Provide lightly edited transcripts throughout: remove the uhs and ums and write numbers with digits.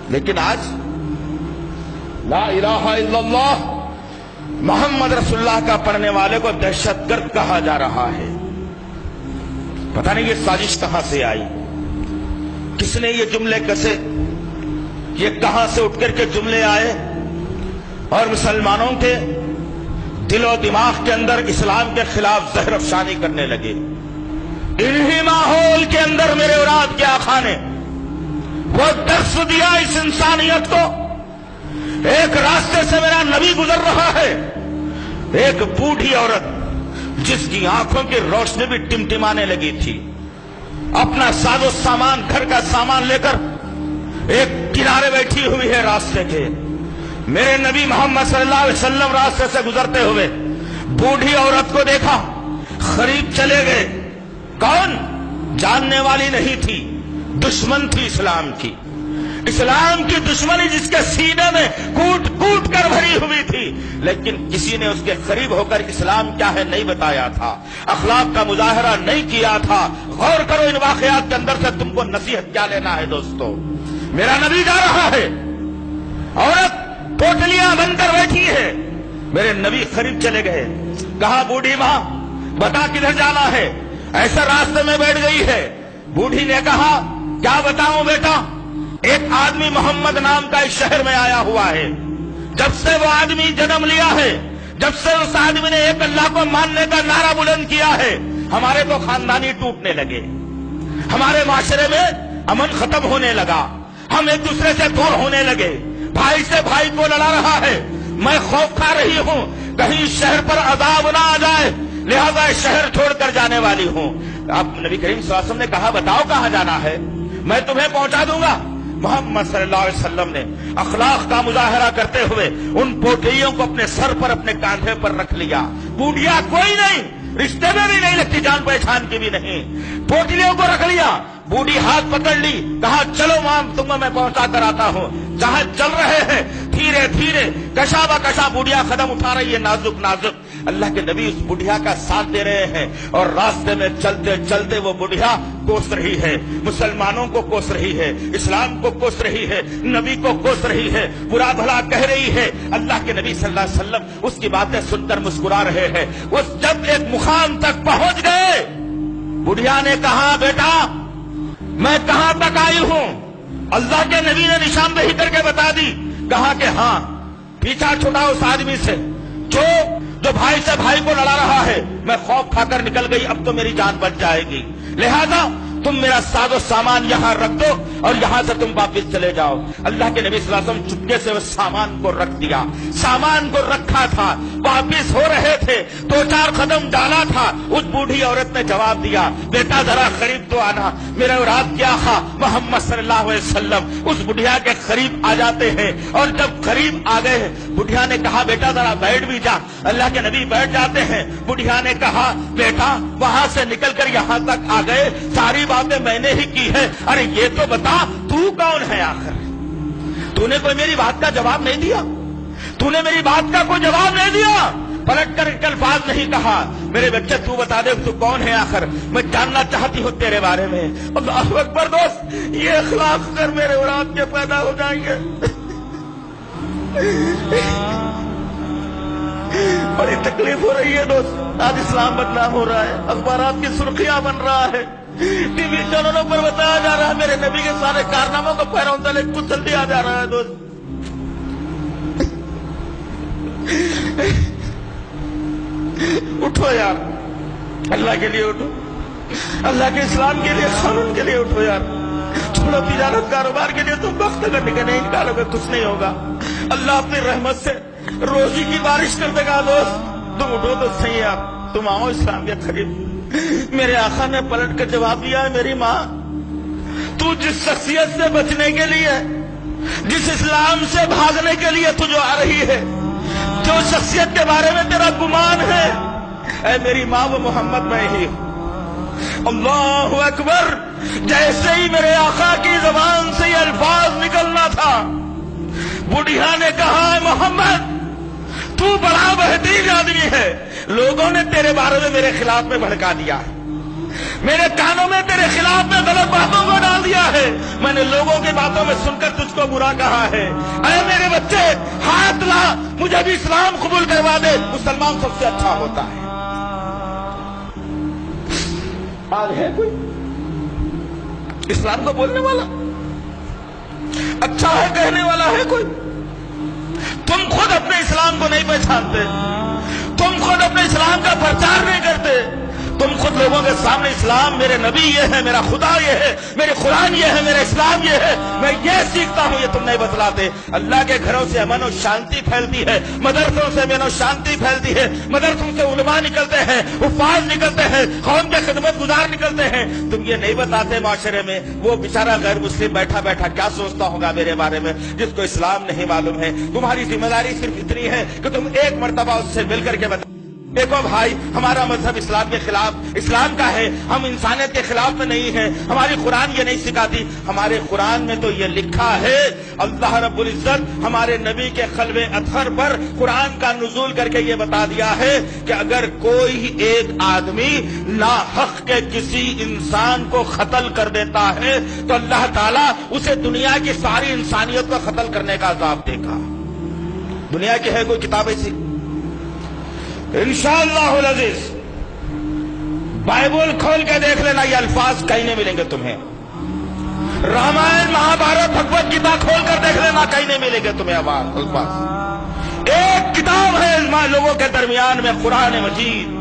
لیکن آج لا الہ الا اللہ محمد رسول اللہ کا پڑھنے والے کو دہشت گرد کہا جا رہا ہے۔ پتہ نہیں یہ سازش کہاں سے آئی، کس نے یہ جملے کسے، یہ کہاں سے اٹھ کر کے جملے آئے اور مسلمانوں کے دل و دماغ کے اندر اسلام کے خلاف زہر افشانی کرنے لگے۔ انہی ماحول کے اندر میرے اولاد کے آقا نے وہ درس دیا اس انسانیت کو۔ ایک راستے سے میرا نبی گزر رہا ہے، ایک بوڑھی عورت جس کی آنکھوں کی روشنی بھی ٹمٹمانے لگی تھی، اپنا ساز و سامان، گھر کا سامان لے کر ایک کنارے بیٹھی ہوئی ہے راستے کے۔ میرے نبی محمد صلی اللہ علیہ وسلم راستے سے گزرتے ہوئے بوڑھی عورت کو دیکھا، قریب چلے گئے۔ کون؟ جاننے والی نہیں تھی، دشمن تھی اسلام کی، اسلام کی دشمنی جس کے سینے میں کوٹ کوٹ کر بھری ہوئی تھی، لیکن کسی نے اس کے قریب ہو کر اسلام کیا ہے نہیں بتایا تھا، اخلاق کا مظاہرہ نہیں کیا تھا۔ غور کرو ان واقعات کے اندر سے تم کو نصیحت کیا لینا ہے دوستو۔ میرا نبی جا رہا ہے، عورت پوٹلیاں بن کر بیٹھی ہے، میرے نبی قریب چلے گئے، کہا بوڑھی ماں بتا کدھر جانا ہے؟ ایسا راستے میں بیٹھ گئی ہے۔ بوڑھی نے کہا کیا بتاؤں بیٹا، ایک آدمی محمد نام کا اس شہر میں آیا ہوا ہے، جب سے وہ آدمی جنم لیا ہے، جب سے اس آدمی نے ایک اللہ کو ماننے کا نعرہ بلند کیا ہے، ہمارے تو خاندانی ٹوٹنے لگے، ہمارے معاشرے میں امن ختم ہونے لگا، ہم ایک دوسرے سے دور ہونے لگے، بھائی سے بھائی کو لڑا رہا ہے۔ میں خوف کھا رہی ہوں کہیں اس شہر پر عذاب نہ آ جائے، لہذا اس شہر چھوڑ کر جانے والی ہوں۔ اب نبی کریم صلی اللہ علیہ وسلم نے کہا بتاؤ کہاں جانا ہے، میں تمہیں پہنچا دوں گا۔ محمد صلی اللہ علیہ وسلم نے اخلاق کا مظاہرہ کرتے ہوئے ان پوٹلیوں کو اپنے سر پر، اپنے کاندھے پر رکھ لیا۔ بوڑھیا کوئی نہیں، رشتے میں بھی نہیں لگتی، جان پہچان کی بھی نہیں، پوٹلیوں کو رکھ لیا۔ بوڑھی ہاتھ پکڑ لی، کہا چلو ماں تمہیں میں پہنچا کر آتا ہوں۔ جہاں چل رہے ہیں دھیرے دھیرے کشا بکشا بوڑھیا قدم اٹھا رہی ہے، نازک نازک۔ اللہ کے نبی اس بڑھیا کا ساتھ دے رہے ہیں اور راستے میں چلتے چلتے وہ بڑھیا کوس رہی ہے، مسلمانوں کو کوس رہی ہے، اسلام کو کوس رہی ہے، نبی کو کوس رہی ہے، برا بھلا کہہ رہی ہے۔ اللہ کے نبی صلی اللہ علیہ وسلم اس کی باتیں سن کر مسکرا رہے ہیں۔ وہ جب ایک مقام تک پہنچ گئے، بڑھیا نے کہا بیٹا میں کہاں تک آئی ہوں؟ اللہ کے نبی نے نشاندہی کر کے بتا دی، کہا کہ ہاں پیچھا چھوڑا اس آدمی سے جو بھائی سے بھائی کو لڑا رہا ہے۔ میں خوف کھا کر نکل گئی، اب تو میری جان بچ جائے گی، لہذا تم میرا ساز و سامان یہاں رکھ دو اور یہاں سے تم واپس چلے جاؤ۔ اللہ کے نبی صلی اللہ علیہ وسلم چپکے سے وہ سامان کو رکھ دیا، سامان کو رکھا تھا، واپس ہو رہے تھے، دو چار قدم ڈالا تھا، اس بوڑھی عورت نے جواب دیا بیٹا ذرا قریب تو آنا۔ میرے اولاد کے آقا محمد صلی اللہ علیہ وسلم اس بڑھیا کے قریب آ جاتے ہیں اور جب قریب آ گئے بڑھیا نے کہا بیٹا ذرا بیٹھ بھی جا۔ اللہ کے نبی بیٹھ جاتے ہیں۔ بڑھیا نے کہا بیٹا وہاں سے نکل کر یہاں تک آ گئے، ساری باتیں میں نے ہی کی ہے، ارے یہ تو بتا تو کون ہے آخر؟ تو نے کوئی میری بات کا جواب نہیں دیا، تو نے میری بات کا کوئی جواب نہیں دیا، پلٹ کر ایک الفاظ نہیں کہا میرے بچے تو بتا دے تو کون ہے آخر، میں جاننا چاہتی ہوں تیرے بارے میں۔ اللہ اکبر دوست، یہ اخلاق کر میرے اولاد کے پیدا ہو جائیں گے۔ بڑی تکلیف ہو رہی ہے دوست، آج اسلام بدنام ہو رہا ہے، اخبارات کی سرخیاں بن رہا ہے، ٹی وی چینلوں پر بتایا جا رہا ہے میرے نبی کے سارے کارناموں کو پیروں تلے کچل دیا جا رہا ہے۔ دوست اٹھو یار، اللہ کے لیے اٹھو، اللہ کے اسلام کے لیے، قانون کے لیے اٹھو یار، چھوڑو تجارت کاروبار کے لیے، تم وقت کرنے کا نہیں نکالو گے کچھ نہیں ہوگا، اللہ اپنی رحمت سے روزی کی بارش کر دے گا۔ دوست تم اٹھو تو صحیح، آپ تم آؤ اسلام کے قریب۔ میرے آقا نے پلٹ کر جواب دیا ہے میری ماں تو جس شخصیت سے بچنے کے لیے، جس اسلام سے بھاگنے کے لیے تو جو آ رہی ہے، جو شخصیت کے بارے میں تیرا گمان ہے، اے میری ماں وہ محمد میں ہی ہوں۔ اللہ اکبر، جیسے ہی میرے آقا کی زبان سے یہ الفاظ نکلنا تھا بڑھیا نے کہا محمد تو بڑا بہترین آدمی ہے، لوگوں نے تیرے بارے میں میرے خلاف میں بھڑکا دیا ہے، میرے کانوں میں تیرے خلاف میں غلط باتوں کو ڈال دیا ہے، میں نے لوگوں کی باتوں میں سن کر تجھ کو برا کہا ہے، اے میرے بچے ہاتھ لا، مجھے بھی اسلام قبول کروا دے، مسلمان سب سے اچھا ہوتا ہے۔ آج ہے کوئی اسلام کو بولنے والا، اچھا ہے کہنے والا ہے کوئی؟ تم خود اپنے اسلام کو نہیں پہچانتے، تم خود اپنے اسلام کا پرچار نہیں کرتے، تم خود لوگوں کے سامنے اسلام میرے نبی یہ ہے، میرا خدا یہ ہے، میرے قرآن یہ ہے، میرا اسلام یہ ہے، میں یہ سیکھتا ہوں، یہ تم نہیں بتلاتے۔ اللہ کے گھروں سے امن و شانتی پھیلتی ہے، مدرسوں سے امن و شانتی پھیلتی ہے، مدرسوں سے علماء نکلتے ہیں، حفاظ نکلتے ہیں، قوم کے خدمت گزار نکلتے ہیں، تم یہ نہیں بتاتے معاشرے میں وہ بیچارہ غیر مسلم بیٹھا بیٹھا کیا سوچتا ہوگا میرے بارے میں، جس کو اسلام نہیں معلوم ہے۔ تمہاری ذمہ داری صرف اتنی ہے کہ تم ایک مرتبہ اس سے مل کر کے بتا، دیکھو بھائی ہمارا مذہب اسلام کے خلاف، اسلام کا ہے، ہم انسانیت کے خلاف میں نہیں ہیں، ہماری قرآن یہ نہیں سکھاتی، ہمارے قرآن میں تو یہ لکھا ہے، اللہ رب العزت ہمارے نبی کے قلب اطہر پر قرآن کا نزول کر کے یہ بتا دیا ہے کہ اگر کوئی ایک آدمی ناحق کے کسی انسان کو قتل کر دیتا ہے تو اللہ تعالیٰ اسے دنیا کی ساری انسانیت کو قتل کرنے کا عذاب دے گا۔ دنیا کی ہے کوئی کتاب ایسی؟ انشاءاللہ العزیز بائبل کھول کے دیکھ لینا، یہ الفاظ کہیں نہیں ملیں گے تمہیں۔ رامائن مہابھارت بھگوت گیتا کھول کر دیکھ لینا، کہیں نہیں ملیں گے تمہیں الفاظ۔ ایک کتاب ہے لوگوں کے درمیان میں، قرآن مجید،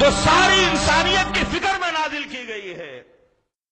جو ساری انسانیت